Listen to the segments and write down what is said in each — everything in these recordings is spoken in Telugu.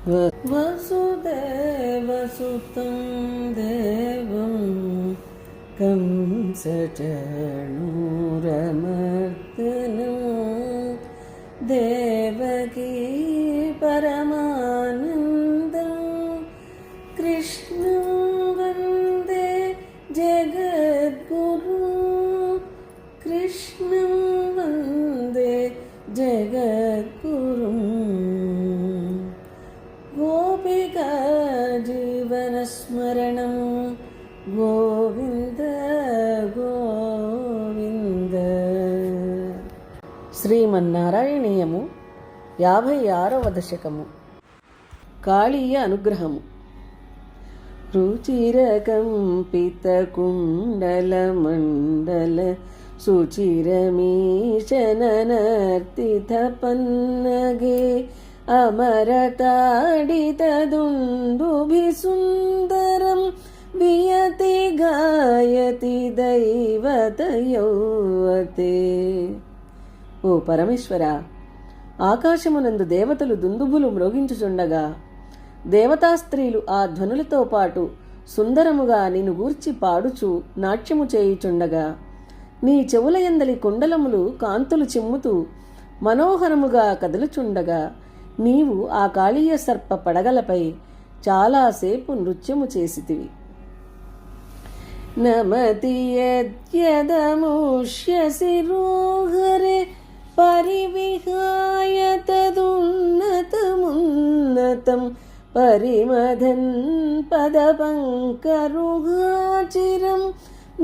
వసుదేవసుతం దేవం కంసచణూరమర్దనం దేవకీ పరమానందం కృష్ణం వందే జగద్గురు కృష్ణం వందే జగద్గురు గోపికా జీవనస్మరణం గోవింద గోవింద. శ్రీమన్నారాయణీయము 56వ దశకము. కాళీయ అనుగ్రహము. రుచిరకంపిత కుండల మండల సుచిరమీశననర్తిత పన్నగే అమరతాడితదుందుభిసుందరం వియతి గాయతి దైవతయౌవతే. ఓ పరమేశ్వర, ఆకాశమునందు దేవతలు దుందుభులు మ్రోగించుచుండగా దేవతా స్త్రీలు ఆ ధ్వనులతో పాటు సుందరముగా నిన్ను గూర్చి పాడుచు నాట్యము చేయుచుండగా నీ చెవులయందలి కుండలములు కాంతులు చిమ్ముతూ మనోహరముగా కదులుచుండగా నీవు ఆ కాళీయ సర్ప పడగలపై చాలాసేపు నృత్యము చేసితివి. నమతి యద్యదముష్యసి రోహరే పరివిహాయ తదున్నతమున్నతం పరిమధన్ పదపంకరుహాచిరం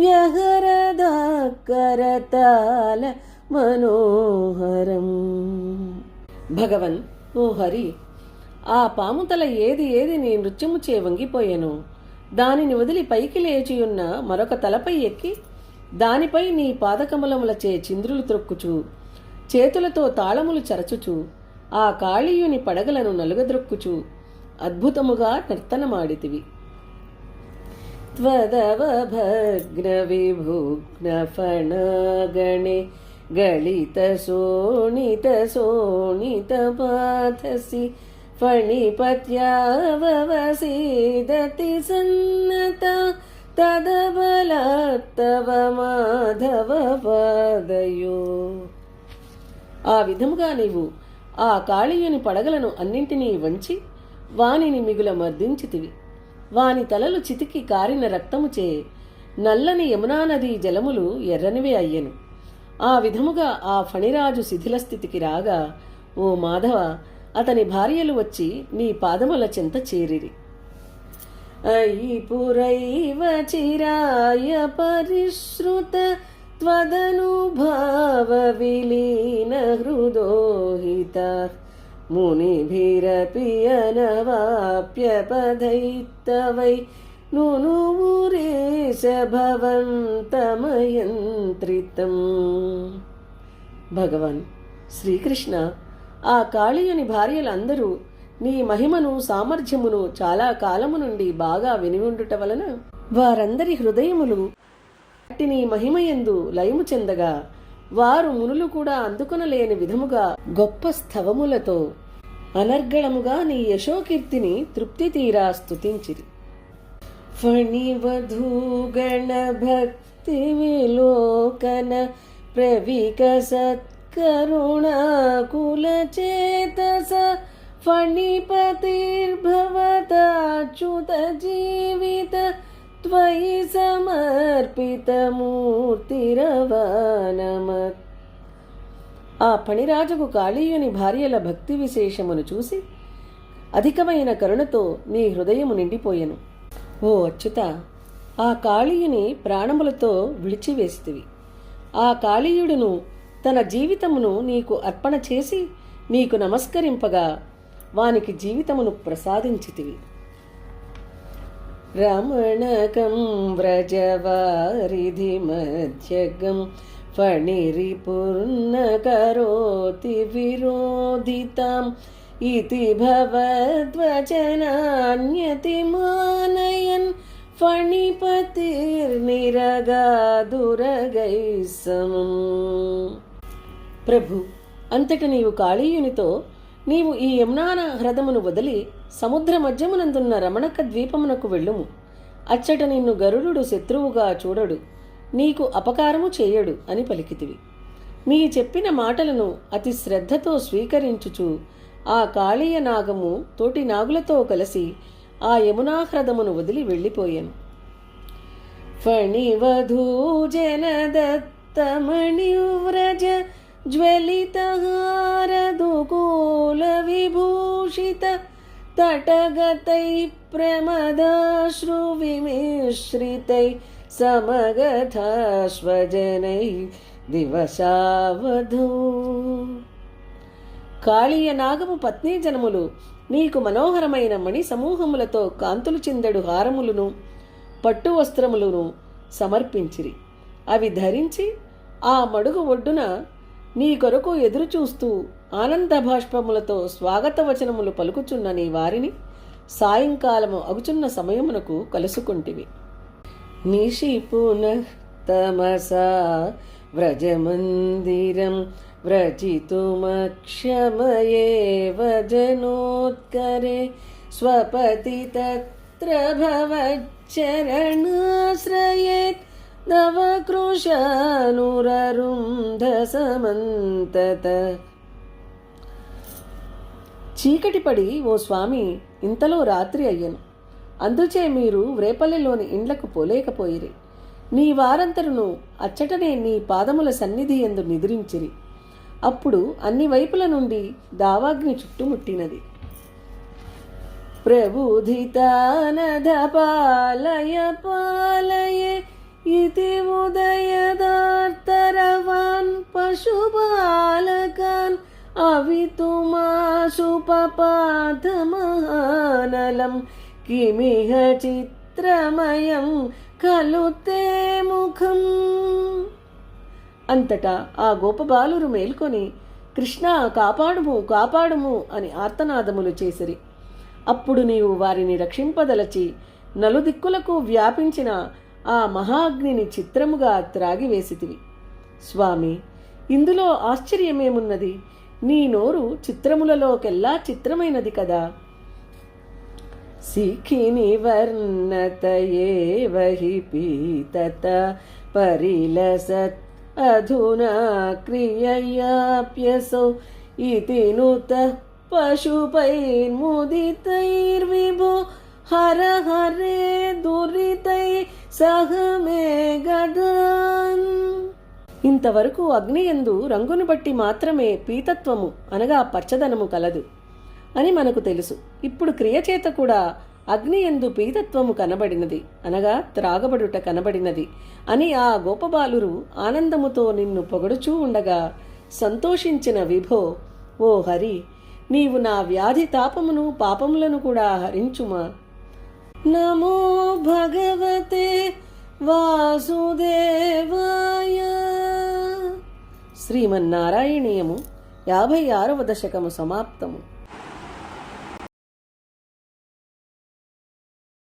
వ్యహరదాకరతాల మనోహరం. భగవన్, ఓ హరి, ఆ పాముతల ఏది నీ నృత్యము చే వంగిపోయెను. దానిని వదిలి పైకి లేచియున్న మరొక తలపై ఎక్కి దానిపై నీ పాదకమలములచే చింద్రులు త్రొక్కుచు చేతులతో తాళములు చరచుచు ఆ కాళీయుని పడగలను నలుగద్రొక్కుచు అద్భుతముగా నర్తనమాడితివి. త్వదవభగ్న విభుగ్న ఫణగణే గళిత శోణిత శోణిత పాథసి ఫణిపత్యావవసీదతి సన్నత తదబలత్తవ మాధవ పాదయో. ఆ విధముగా నీవు ఆ కాళీయుని పడగలను అన్నింటినీ వంచి వానిని మిగుల మర్దించితివి. వాని తలలు చితికి కారిన రక్తముచే నల్లని యమునా నదీ జలములు ఎర్రనివే అయ్యెను. ఆ విధముగా ఆ ఫణిరాజు శిథిలస్థితికి రాగా, ఓ మాధవ, అతని భార్యలు వచ్చి నీ పాదముల చెంత చేరిరి. అయీపురైవ చిరాయ పరిశ్రుత త్వదనుభావ విలీన హృదోహిత మునిభిరపి అనవాప్య పదైత్తవై నూనూరేశ భవంతమయంత్రితం. భగవాన్ శ్రీకృష్ణ, ఆ కాళీయుని భార్యలందరూ నీ మహిమను సామర్థ్యమును చాలా కాలము నుండి బాగా వినివుండుట వలన వారందరి హృదయములు అట్టి నీ మహిమయందు లయము చెందగా వారు మునులు కూడా అందుకొనలేని విధముగా గొప్ప స్థవములతో అనర్గళముగా నీ యశోకీర్తిని తృప్తి తీరా స్తుతించిరి. ఫణివధూగణ భక్తి విలోకన ప్రవికసత్ కరుణాకుల చేతస ఫణిపతిర్భవతాచ్యుత జీవిత త్వయి సమర్పిత మూర్తిరవానమత్. ఆ ఫణిరాజుకు కాళీయుని భార్యల భక్తి విశేషమును చూసి అధికమైన కరుణతో నీ హృదయము నిండిపోయెను. ఓ అచ్యుత, ఆ కాళీయుని ప్రాణములతో విడిచివేసితివి. ఆ కాళీయుడును తన జీవితమును నీకు అర్పణ చేసి నీకు నమస్కరింపగా వానికి జీవితమును ప్రసాదించితివి. రమణకం వ్రజవారిధి మధ్యగం ఫణిరిపూర్ణ కరోతి విరోధితాం ఇతి భవద్వచనాన్యతి మానయన్ ఫణిపతిర్నిరగాదురగై సమం. ప్రభు, అంతట నీవు కాళీయునితో నీవు ఈ యమునా హ్రదమును వదిలి సముద్ర మధ్యమునందున్న రమణక ద్వీపమునకు వెళ్ళుము. అచ్చట నిన్ను గరుడు శత్రువుగా చూడడు, నీకు అపకారము చేయడు అని పలికితివి. మీ చెప్పిన మాటలను అతి శ్రద్ధతో స్వీకరించుచు ఆ కాళీయ నాగము తోటి నాగులతో కలిసి ఆ యమునాహ్రదమును వదిలి వెళ్ళిపోయాను. ఫణివధూజనదత్తమణివ్రజ జ్వలితహారదుకూల విభూషిత తటగతై ప్రమదాశ్రు విమిశ్రితై సమగతాశ్వజనై దివసావధూ. కాళీయ నాగము పత్నీ జనములు నీకు మనోహరమైన మణి సమూహములతో కాంతులు చిందడు హారములను పట్టు వస్త్రములను సమర్పించిరి. అవి ధరించి ఆ మడుగు ఒడ్డున నీ కొరకు ఎదురుచూస్తూ ఆనంద భాష్పములతో స్వాగత వచనములు పలుకుచున్న నీ వారిని సాయంకాలము అగుచున్న సమయమునకు కలుసుకుంటివి. నిశిపునః తమసా వ్రజమందిరం వ్రజితుమక్షమయేవ జనోత్కరే స్వపతి తత్ర భవచ్చరణాశ్రయేత్ నవకృశానురరుంధ సమంతత. చీకటి పడి ఓ స్వామి ఇంతలో రాత్రి అయ్యను. అందుచే మీరు వ్రేపల్లెలోని ఇండ్లకు పోలేకపోయిరి. నీ వారంతరును అచ్చటనే నీ పాదముల సన్నిధి యందు నిద్రించిరి. అప్పుడు అన్ని వైపుల నుండి దావాగ్ని చుట్టుముట్టినది. ప్రబుధితానధ పాలయ పాలయ ఇతి ఉదయదార్తరవాన్ పశుపాలకాన్ అవితుమాసుపపాథమహానలం కిమిహ చిత్రమయం ఖలు తే ముఖం. అంతటా ఆ గోపబాలురు మేల్కొని కృష్ణ కాపాడుము కాపాడుము అని ఆర్తనాదములు చేసిరి. అప్పుడు నీవు వారిని రక్షింపదలచి నలుదిక్కులకు వ్యాపించిన ఆ మహాగ్నిని చిత్రముగా త్రాగివేసితివి. స్వామి, ఇందులో ఆశ్చర్యమేమున్నది? నీ నోరు చిత్రములలోకెల్లా చిత్రమైనది కదా. సిఖిని వర్ణతయేవ హి పీతత పరిలసత్ అధునా క్రియయాప్యసౌ ఇతి నుతః పశుపైర్ముదితైర్విభో హర హరే దురితై సహ మే గదాన్. ఇంతవరకు అగ్నియందు రంగును బట్టి మాత్రమే పీతత్వము అనగా పచ్చదనము కలదు అని మనకు తెలుసు. ఇప్పుడు క్రియచేత కూడా అగ్నియందు పీతత్వము కనబడినది అనగా త్రాగబడుట కనబడినది అని ఆ గోపబాలురు ఆనందముతో నిన్ను పొగడుచూ ఉండగా సంతోషించిన విభో, ఓ హరి, నీవు నా వ్యాధి తాపమును పాపములను కూడా హరించుమా. నమో భగవతే వాసుదేవాయ. శ్రీమన్నారాయణీయము 56వ దశకము సమాప్తము.